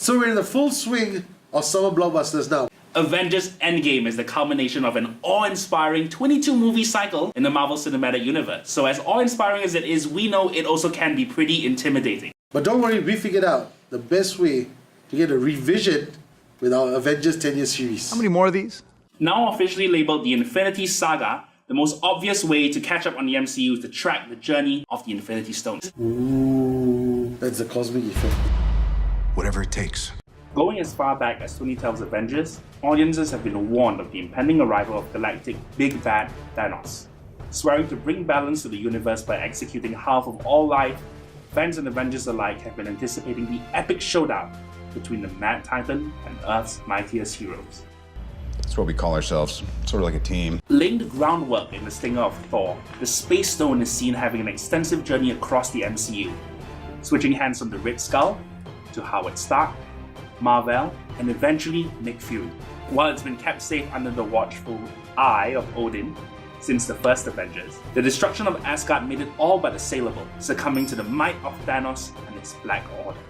So we're in the full swing of summer blockbusters now. Avengers Endgame is the culmination of an awe-inspiring 22-movie cycle in the Marvel Cinematic Universe. So as awe-inspiring as it is, we know it also can be pretty intimidating. But don't worry, we figured out the best way to get a revision with our Avengers 10-year series. How many more of these? Now officially labeled the Infinity Saga, the most obvious way to catch up on the MCU is to track the journey of the Infinity Stones. Ooh, that's the cosmic effect. Whatever it takes. Going as far back as 2012's Avengers, audiences have been warned of the impending arrival of galactic Big Bad Thanos. Swearing to bring balance to the universe by executing half of all life, fans and Avengers alike have been anticipating the epic showdown between the Mad Titan and Earth's mightiest heroes. That's what we call ourselves, sort of like a team. Laying the groundwork in the stinger of Thor, the Space Stone is seen having an extensive journey across the MCU, switching hands from the Red Skull to Howard Stark, Marvel, and eventually Nick Fury. While it's been kept safe under the watchful eye of Odin since the first Avengers, the destruction of Asgard made it all but assailable, succumbing to the might of Thanos and his Black Order.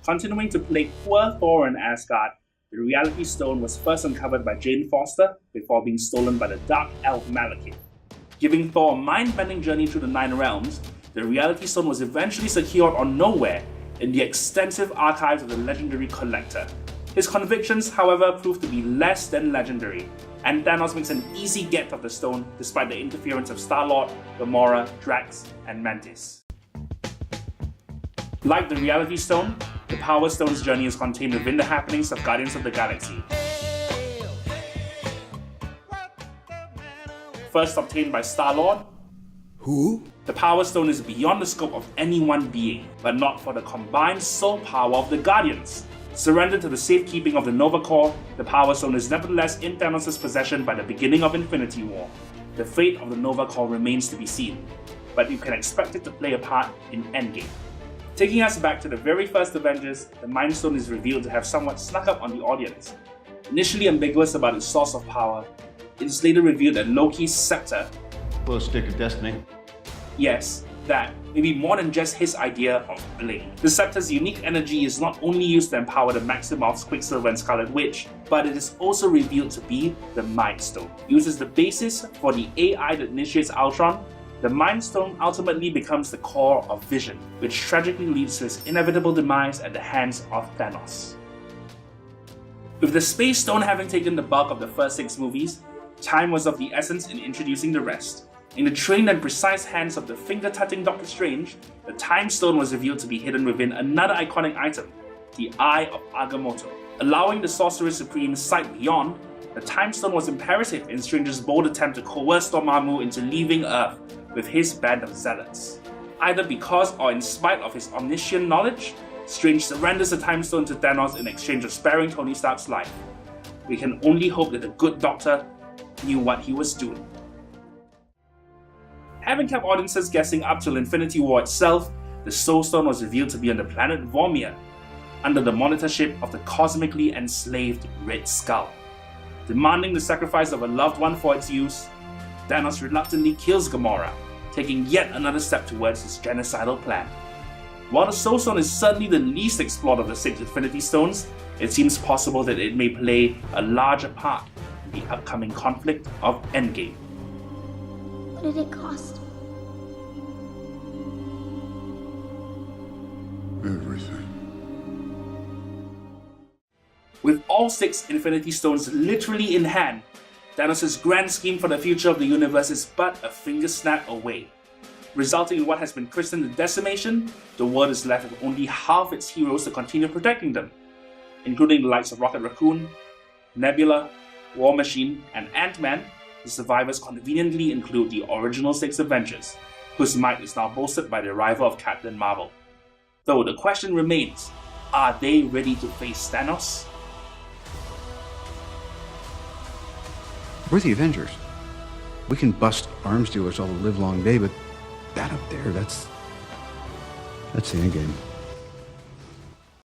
Continuing to plague poor Thor and Asgard, the Reality Stone was first uncovered by Jane Foster before being stolen by the Dark Elf Malekith. Giving Thor a mind-bending journey through the Nine Realms, the Reality Stone was eventually secured on Nowhere in the extensive archives of the legendary Collector. His convictions, however, proved to be less than legendary, and Thanos makes an easy get of the stone despite the interference of Star-Lord, Gamora, Drax, and Mantis. Like the Reality Stone, the Power Stone's journey is contained within the happenings of Guardians of the Galaxy. First obtained by Star-Lord, Who? the Power Stone is beyond the scope of any one being, but not for the combined soul power of the Guardians. Surrendered to the safekeeping of the Nova Corps, the Power Stone is nevertheless in Thanos' possession by the beginning of Infinity War. The fate of the Nova Corps remains to be seen, but you can expect it to play a part in Endgame. Taking us back to the very first Avengers, the Mind Stone is revealed to have somewhat snuck up on the audience. Initially ambiguous about its source of power, it is later revealed that Loki's scepter, Little stick of destiny. yes, that may be more than just his idea of bling. The scepter's unique energy is not only used to empower the Maximoffs, Quicksilver and Scarlet Witch, but it is also revealed to be the Mind Stone. Used as the basis for the AI that initiates Ultron, the Mind Stone ultimately becomes the core of Vision, which tragically leads to his inevitable demise at the hands of Thanos. With the Space Stone having taken the bulk of the first 6 movies, time was of the essence in introducing the rest. In the trained and precise hands of the finger-tutting Doctor Strange, the Time Stone was revealed to be hidden within another iconic item, the Eye of Agamotto. Allowing the Sorcerer Supreme's sight beyond, the Time Stone was imperative in Strange's bold attempt to coerce Dormammu into leaving Earth with his band of zealots. Either because or in spite of his omniscient knowledge, Strange surrenders the Time Stone to Thanos in exchange of sparing Tony Stark's life. We can only hope that the good Doctor knew what he was doing. Having kept audiences guessing up till Infinity War itself, the Soul Stone was revealed to be on the planet Vormir, under the monitorship of the cosmically enslaved Red Skull. Demanding the sacrifice of a loved one for its use, Thanos reluctantly kills Gamora, taking yet another step towards his genocidal plan. While the Soul Stone is certainly the least explored of the 6 Infinity Stones, it seems possible that it may play a larger part in the upcoming conflict of Endgame. What did it cost? Everything. With all 6 Infinity Stones literally in hand, Thanos' grand scheme for the future of the universe is but a finger snap away. Resulting in what has been christened the Decimation, the world is left with only half its heroes to continue protecting them, including the likes of Rocket Raccoon, Nebula, War Machine, and Ant-Man. The survivors conveniently include the original 6 Avengers, whose might is now bolstered by the arrival of Captain Marvel. Though the question remains, are they ready to face Thanos? We're the Avengers. We can bust arms dealers all the live long day, but that up there, that's the end game.